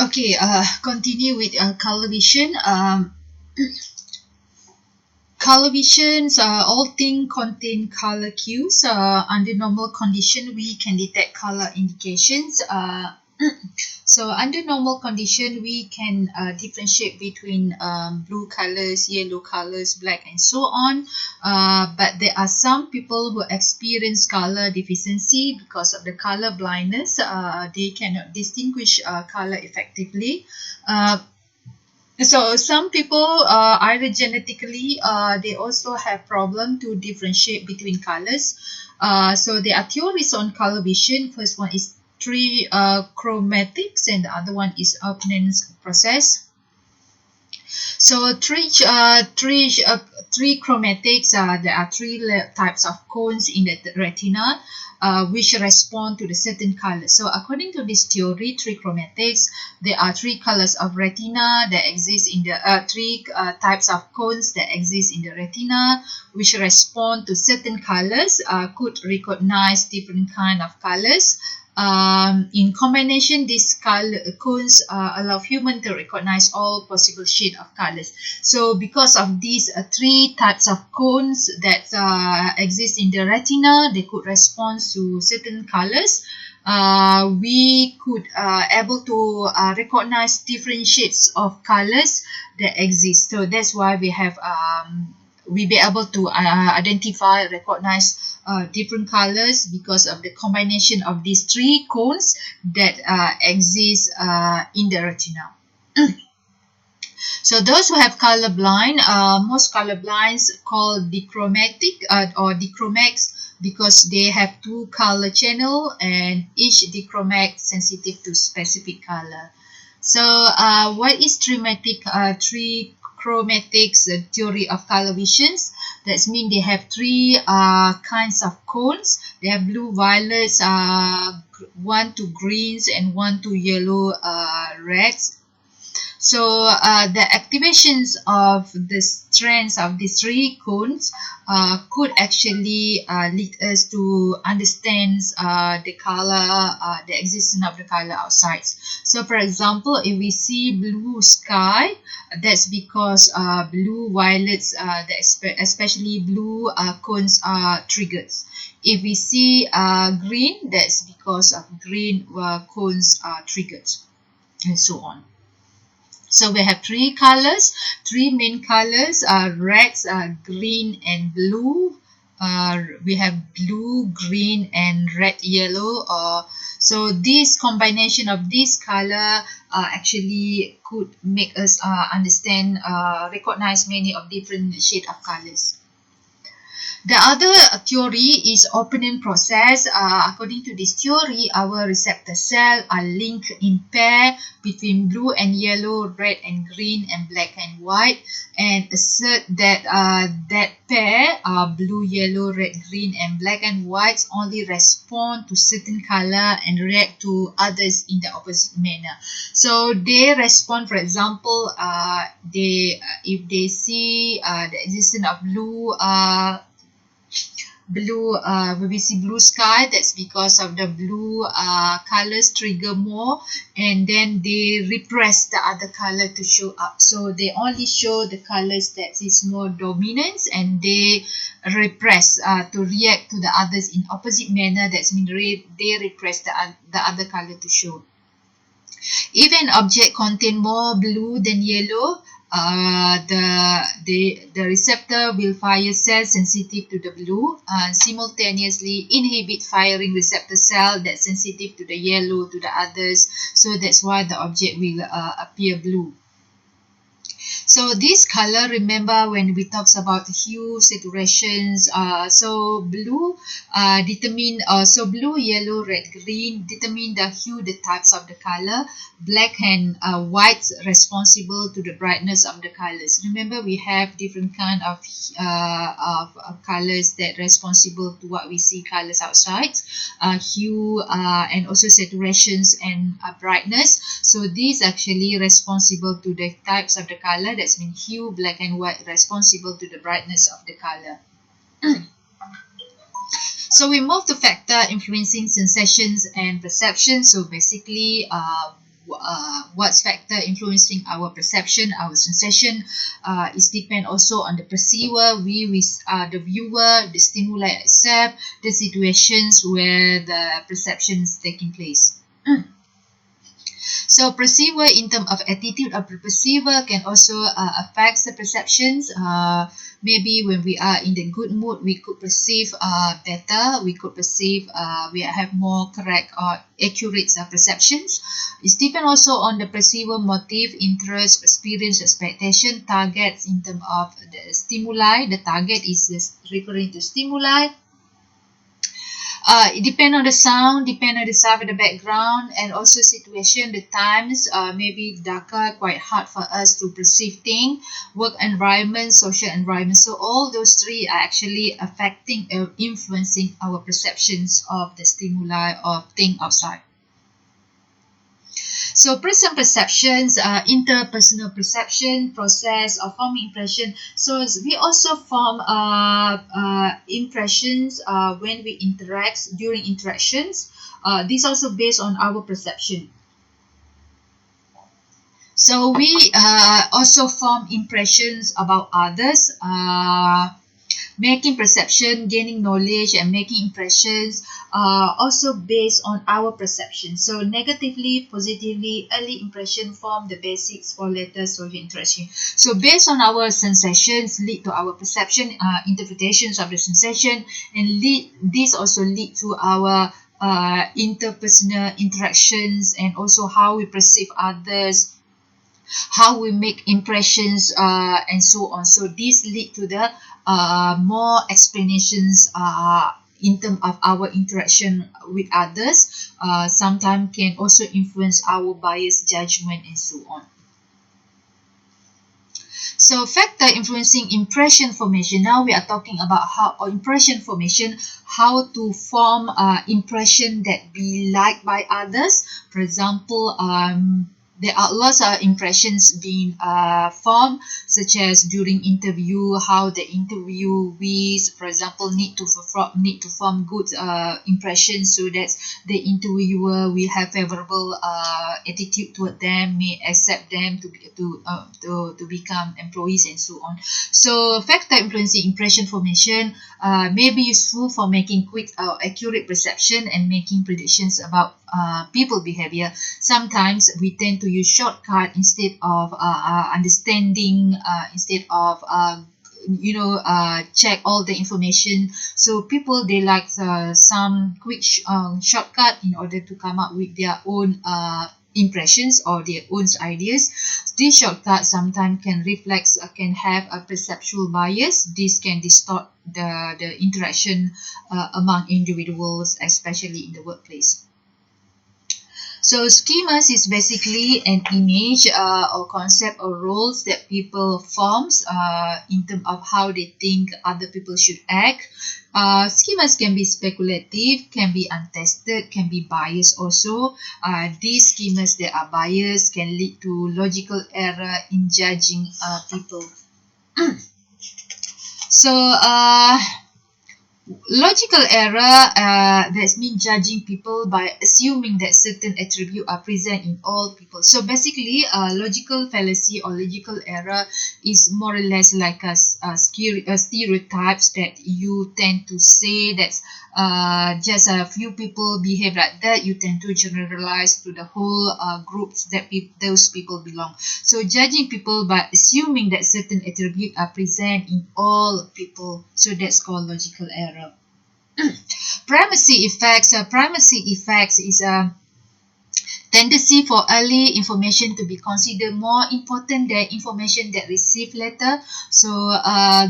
Okay, continue with color vision. Color visions, all things contain color cues. Under normal condition, we can detect color indications. So under normal condition, we can differentiate between blue colors, yellow colors, black, and so on. But there are some people who experience color deficiency because of the color blindness. They cannot distinguish color effectively. So some people, either genetically, they also have problem to differentiate between colors. So there are theories on color vision. First one is three chromatics, and the other one is opponent's process. So three chromatics. There are three types of cones in the retina, which respond to the certain color. So according to this theory, three chromatics, there are three colors of retina that exist in the three types of cones that exist in the retina, which respond to certain colors, could recognize different kind of colors. In combination, these color cones allow human to recognize all possible shade of colors. So because of these three types of cones that exist in the retina, they could respond to certain colors. We could able to recognize different shades of colors that exist. So that's why we have we be able to identify, recognize different colors because of the combination of these three cones that exist in the retina. So those who have color blind, most color blinds called dichromatic or dichromacs, because they have two color channel and each dichromac sensitive to specific color. So what is three chromatics, the theory of color visions? That means they have three kinds of cones. They have blue, violets, one to greens, and one to yellow, reds. So the activations of the strands of these three cones could actually lead us to understand the color, the existence of the color outside. So for example, if we see blue sky, that's because blue, violets, especially blue cones are triggered. If we see green, that's because of green cones are triggered, and so on. So we have three colors, three main colors, reds, green, and blue. We have blue, green, and red, yellow. So this combination of this color actually could make us understand, recognize many of different shade of colors. The other theory is opening process. According to this theory, our receptor cell are linked in pair between blue and yellow, red and green, and black and white, and assert that that pair, blue, yellow, red, green, and black and white, only respond to certain color and react to others in the opposite manner. So they respond, for example, if they see the existence of blue. When we see blue sky, that's because of the blue colors trigger more, and then they repress the other color to show up. So they only show the colors that is more dominant, and they repress to react to the others in opposite manner. That's mean they repress the other color to show. If an object contain more blue than yellow, the receptor will fire cells sensitive to the blue, simultaneously inhibit firing receptor cell that's sensitive to the yellow to the others. So that's why the object will appear blue. So this color, remember when we talks about hue, saturations, so blue blue, yellow, red, green determine the hue, the types of the color. Black and white responsible to the brightness of the colors. Remember, we have different kind of colors that responsible to what we see colors outside, hue, and also saturations and brightness. So these actually responsible to the types of the color. That's mean hue, black and white responsible to the brightness of the color. So we move to factor influencing sensations and perception. So basically, what's factor influencing our perception, our sensation. Is depend also on the perceiver, the viewer, the stimuli itself, the situations where the perception is taking place. So perceiver in terms of attitude of the perceiver can also affect the perceptions. Maybe when we are in the good mood, we could perceive better. We could perceive we have more correct or accurate perceptions. It depends also on the perceiver motive, interest, experience, expectation, targets in terms of the stimuli. The target is referring to stimuli. It depends on the sound, depend on the sound in the background, and also situation, the times, maybe darker, quite hard for us to perceive things, work environment, social environment. So all those three are actually affecting or influencing our perceptions of the stimuli or thing outside. So present perceptions, interpersonal perception, process of forming impression. So we also form impressions when we interact, during interactions. This also based on our perception. So we also form impressions about others, making perception, gaining knowledge, and making impressions also based on our perception. So negatively, positively, early impression form the basics for later social interaction. So based on our sensations lead to our perception, interpretations of the sensation, and this also lead to our interpersonal interactions, and also how we perceive others, how we make impressions, and so on. So this lead to the more explanations in terms of our interaction with others. Sometimes can also influence our bias judgment and so on. So factor influencing impression formation. Now we are talking about how impression formation, how to form impression that be liked by others. For example, there are lots of impressions being formed, such as during interview, how the interviewees, for example, need to form good impressions so that the interviewer will have favorable attitude toward them, may accept them to become employees and so on. So factor influencing impression formation may be useful for making quick accurate perception and making predictions about people behavior. Sometimes we tend to use shortcut instead of understanding, instead of check all the information. So people, they like some quick shortcut in order to come up with their own impressions or their own ideas. This shortcut sometimes can reflect, can have a perceptual bias. This can distort the interaction among individuals, especially in the workplace. So schemas is basically an image or concept or roles that people forms in terms of how they think other people should act. Schemas can be speculative, can be untested, can be biased also. These schemas that are biased can lead to logical error in judging people. So logical error, that means judging people by assuming that certain attributes are present in all people. So basically, logical fallacy or logical error is more or less like a stereotypes that you tend to say that just a few people behave like that. You tend to generalize to the whole groups that those people belong. So judging people by assuming that certain attributes are present in all people. So that's called logical error. Primacy effects. Primacy effects is a tendency for early information to be considered more important than information that received later. So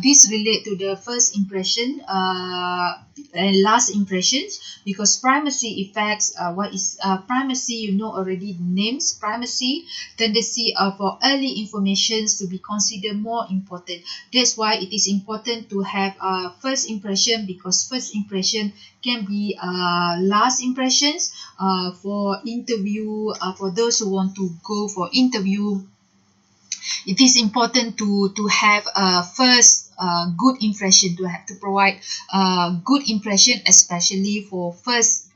this relate to the first impression and last impressions, because primacy effects, what is primacy, you know already names. Primacy, tendency for early informations to be considered more important. That's why it is important to have a first impression, because first impression can be last impressions. For interview, for those who want to go for interview, it is important to have a first good impression, to provide good impression, especially for first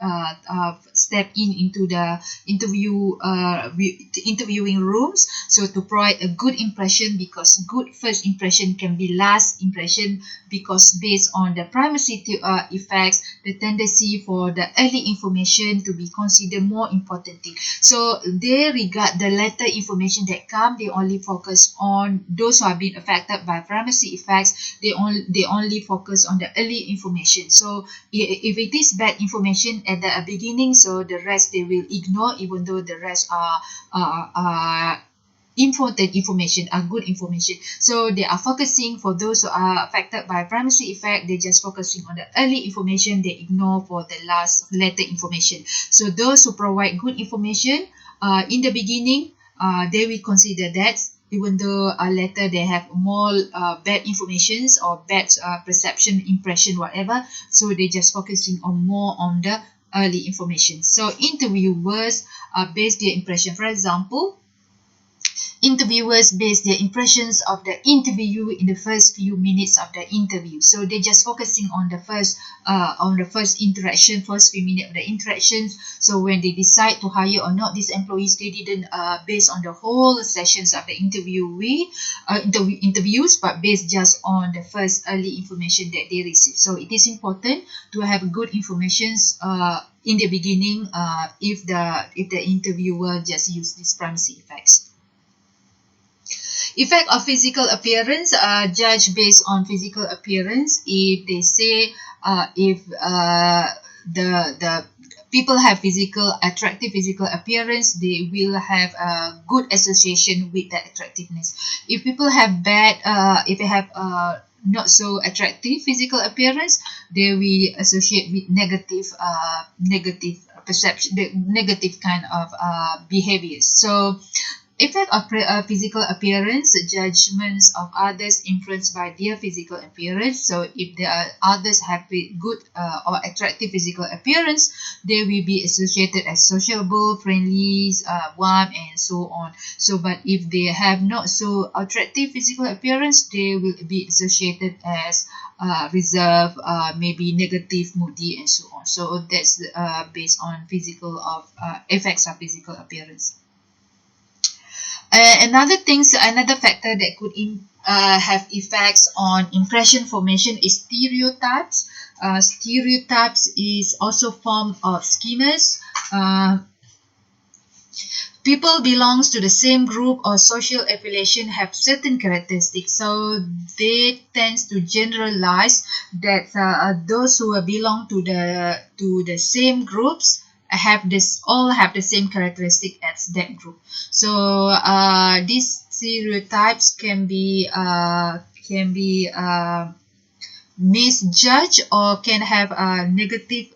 step into the interviewing rooms, so to provide a good impression, because good first impression can be last impression, because based on the primacy effects, the tendency for the early information to be considered more important thing. So they regard the later information that come, they only focus on those who have been affected by primacy effects. They only focus on the early information. So if it is bad information at the beginning, so the rest they will ignore, even though the rest are important information, are good information. So they are focusing, for those who are affected by primacy effect, they just focusing on the early information, they ignore for the later information. So those who provide good information in the beginning, they will consider that, even though later they have more bad informations or bad perception, impression, whatever. So they just focusing on more on the early information. So interviewers base their impression. For example, interviewers base their impressions of the interview in the first few minutes of the interview. So they're just focusing on the first interaction, first few minutes of the interactions. So when they decide to hire or not these employees, they didn't base on the whole sessions of the interviews, but based just on the first early information that they receive. So it is important to have good informations in the beginning if the interviewer just use these primacy effects. Effect of physical appearance are judged based on physical appearance. If they say if the people have attractive physical appearance, they will have a good association with that attractiveness. If people have if they have not so attractive physical appearance, they will associate with negative perception, the negative kind of behaviors. So effect of physical appearance, judgments of others influenced by their physical appearance. So if the others have good or attractive physical appearance, they will be associated as sociable, friendly, warm, and so on. So but if they have not so attractive physical appearance, they will be associated as reserved, maybe negative, moody, and so on. So that's based on effects of physical appearance. Another factor that could have effects on impression formation is stereotypes. Stereotypes is also form of schemas. People belongs to the same group or social affiliation have certain characteristics, so they tend to generalize that those who belong to the same groups all have the same characteristic as that group. So these stereotypes can be misjudged or can have negative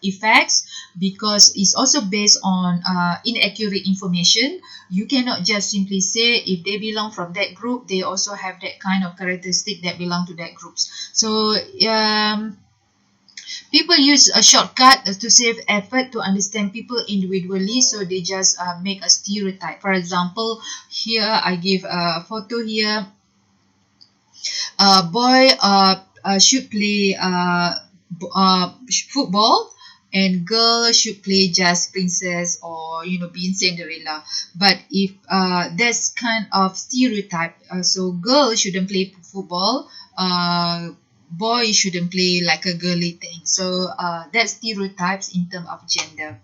effects, because it's also based on inaccurate information. You cannot just simply say if they belong from that group, they also have that kind of characteristic that belong to that groups. So people use a shortcut to save effort to understand people individually, so they just make a stereotype. For example, here I give a photo here. Boy should play football, and girl should play just princess, or being Cinderella. But if that's kind of stereotype, so girl shouldn't play football, boy shouldn't play like a girly thing. So that's stereotypes in terms of gender.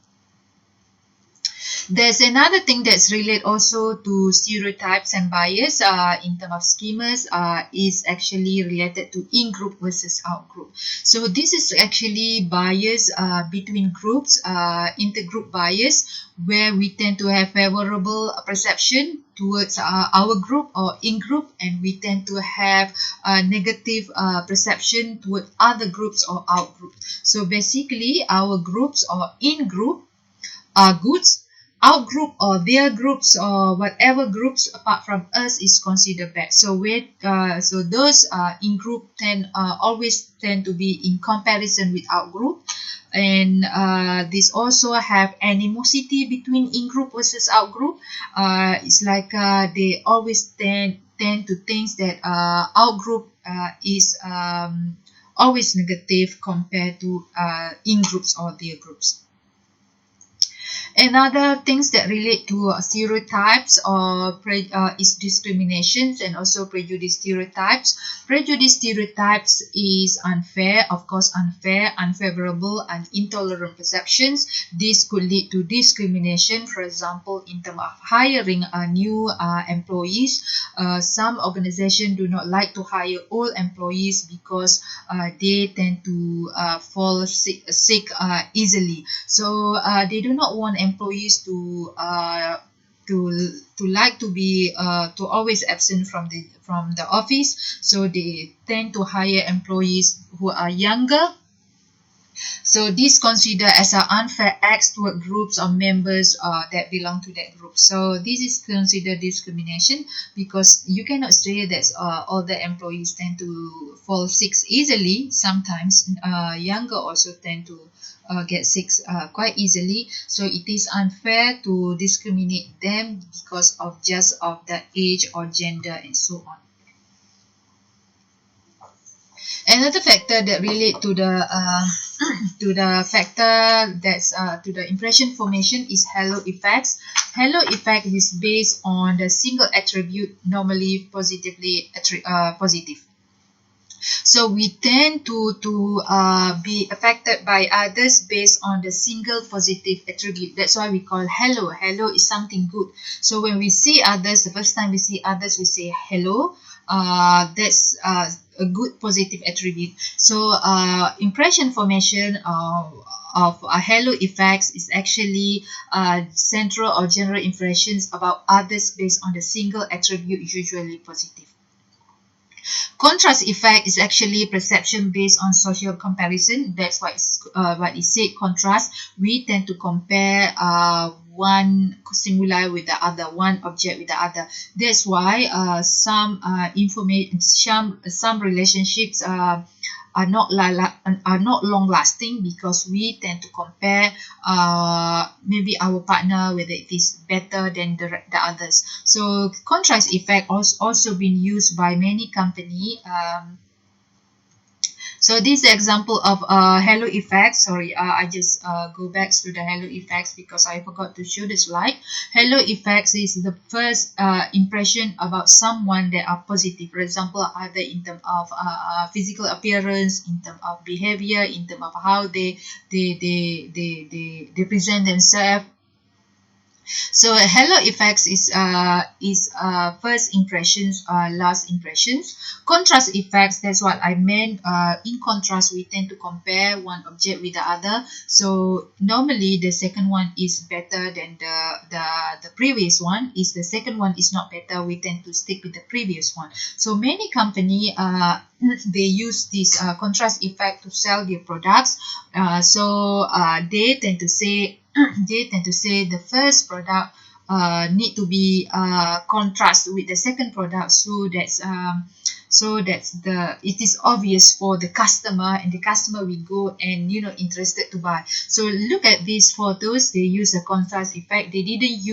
There's another thing that's related also to stereotypes and bias in terms of schemas, is actually related to in-group versus out-group. So this is actually bias between groups, intergroup bias, where we tend to have favorable perception towards our group or in-group, and we tend to have a negative perception towards other groups or out-group. So basically, our groups or in-group are goods, out-group or their groups or whatever groups apart from us is considered bad. So those in-group always tend to be in comparison with out-group. And this also have animosity between in-group versus out-group. It's like they always tend to think that out-group is always negative compared to in-groups or their groups. Another things that relate to stereotypes or is discriminations and also prejudice stereotypes. Prejudice stereotypes is unfair, of course unfair, unfavorable and intolerant perceptions. This could lead to discrimination, for example, in terms of hiring new employees. Some organizations do not like to hire old employees because they tend to fall sick easily. So they do not want employees to like to be to always absent from the office. So they tend to hire employees who are younger. So this considered as an unfair acts toward groups or members that belong to that group. So this is considered discrimination, because you cannot say that all the employees tend to fall sick easily. Sometimes younger also tend to get sick quite easily. So it is unfair to discriminate them because of just of the age or gender and so on. Another factor that relate to the factor that's to the impression formation is halo effects. Halo effect is based on the single attribute, normally positive. So we tend to be affected by others based on the single positive attribute. That's why we call hello. Hello is something good. So when we see others, the first time we see others, we say hello. That's a good positive attribute. So impression formation of halo effects is actually central or general impressions about others based on the single attribute, usually positive. Contrast effect is actually perception based on social comparison. That's what it said. Contrast, we tend to compare one stimuli with the other, one object with the other. That's why some relationships are not long lasting, because we tend to compare maybe our partner whether it is better than the others. So contrast effect also been used by many company. So this is the example of halo effect. Sorry, I just go back to the halo effects because I forgot to show the slide. Halo effects is the first impression about someone that are positive. For example, either in terms of physical appearance, in terms of behavior, in terms of how they present themselves. So halo effects is first impressions, last impressions. Contrast effects, that's what I meant. In contrast, we tend to compare one object with the other. So normally the second one is better than the previous one. Is the second one is not better, we tend to stick with the previous one. So many company they use this contrast effect to sell their products. So they tend to say the first product need to be contrast with the second product, so that's it is obvious for the customer, and the customer will go and interested to buy. So look at these photos, they use a contrast effect. They didn't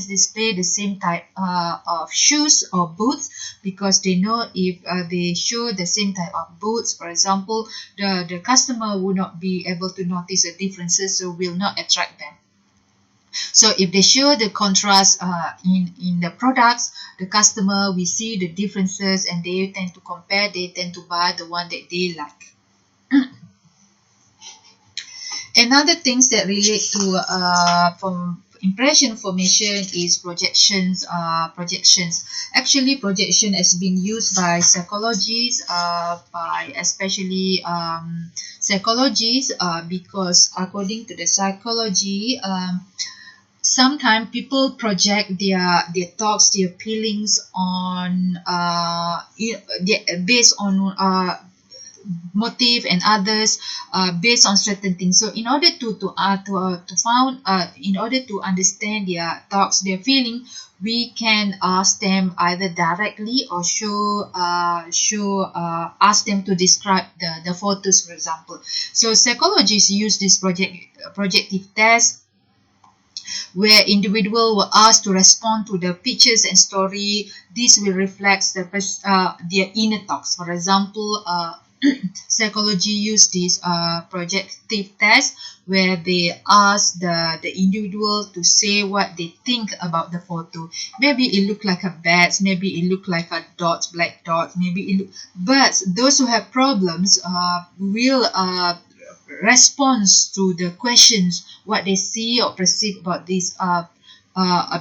display the same type of shoes or boots, because they know if they show the same type of boots, for example, the customer will not be able to notice the differences, so will not attract them. So if they show the contrast in the products, the customer will see the differences and they tend to compare, they tend to buy the one that they like. Another things that relate to from impression formation is projections. Actually, projection has been used by psychologists, by especially psychologists, because according to the psychology, sometimes people project their thoughts, their feelings on based on motive and others, based on certain things. So in order in order to understand their thoughts, their feeling, we can ask them either directly or ask them to describe the photos, for example. So psychologists use this projective test, where individuals were asked to respond to the pictures and story. This will reflect their inner thoughts. For example, psychology use this projective test where they ask the individual to say what they think about the photo. Maybe it look like a bat, maybe it look like a dot, black dot, maybe it look, but those who have problems will response to the questions what they see or perceive about this of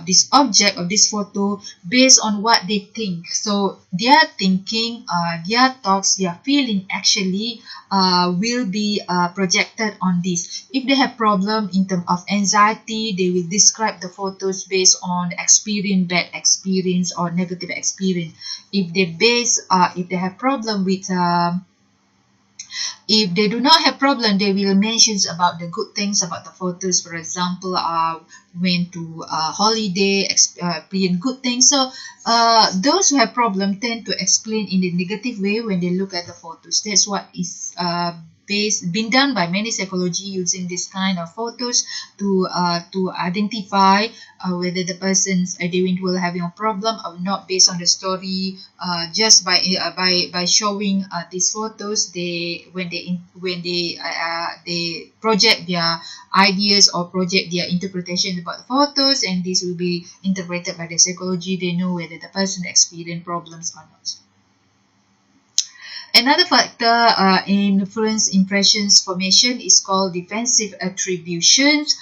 this object of this photo based on what they think. So their thinking, their thoughts, their feeling actually will be projected on this. If they have problem in terms of anxiety, they will describe the photos based on experience, bad experience or negative experience. If they have problem with if they do not have problem, they will mention about the good things about the photos. For example, went to holiday, experience good things. So those who have problem tend to explain in the negative way when they look at the photos. That's what is been done by many psychology using this kind of photos to identify whether the person's individual having a problem or not based on the story. Just by showing these photos, when they project their ideas or project their interpretation about the photos, and this will be interpreted by the psychology. They know whether the person experienced problems or not. Another factor influence impressions formation is called defensive attributions.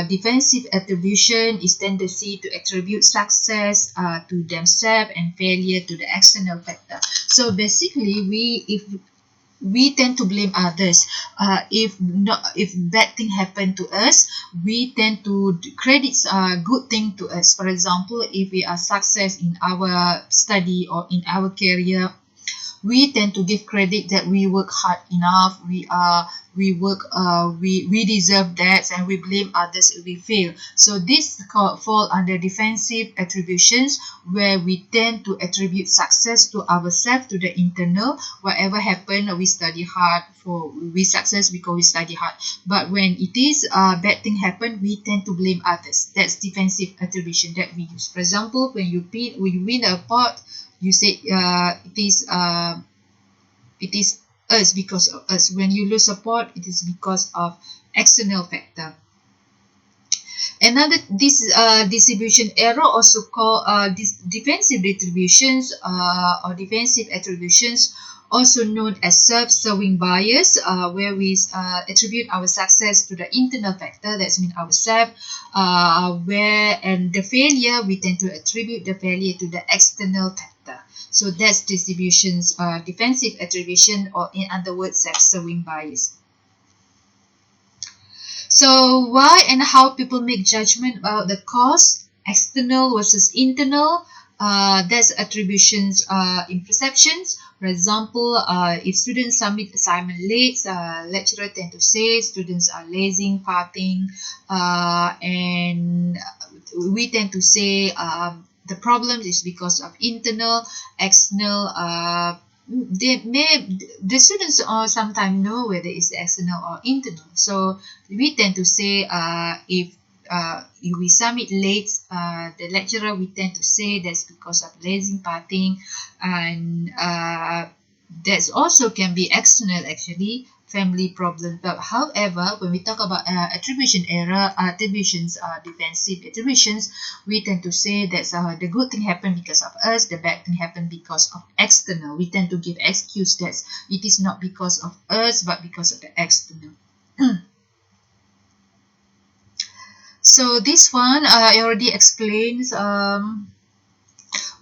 Defensive attribution is tendency to attribute success to themselves and failure to the external factor. So basically, we tend to blame others. If bad thing happen to us, we tend to credit good thing to us. For example, if we are success in our study or in our career, we tend to give credit that we work hard enough, we deserve that, and we blame others if we fail. So this fall under defensive attributions, where we tend to attribute success to ourselves, to the internal. Whatever happened, we study hard we success because we study hard. But when it is bad thing happen, we tend to blame others. That's defensive attribution that we use. For example, when you win a pot, you say it is us, because of us. When you lose a pot, it is because of external factor. Another distribution error, also called defensive attributions or defensive attributions, also known as self-serving bias, where we attribute our success to the internal factor, that's mean ourselves, and the failure, we tend to attribute the failure to the external factor. So that's distributions, defensive attribution, or in other words, self-serving bias. So why and how people make judgment about the cause, external versus internal, that's attributions in perceptions. For example, if students submit assignment late, lecturer tend to say students are lazy, farting, and we tend to say the problem is because of internal, external. The students sometimes know whether it's external or internal. So we tend to say if we submit late, the lecturer, we tend to say that's because of lazy parting, and that's also can be external, actually, family problem. But however, when we talk about attribution error, attributions, defensive attributions, we tend to say that the good thing happened because of us, the bad thing happened because of external. We tend to give excuse that it is not because of us, but because of the external. So this one I already explained.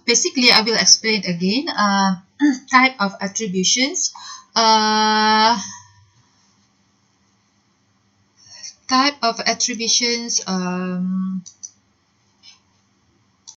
Basically, I will explain again. Type of attributions. Type of attributions.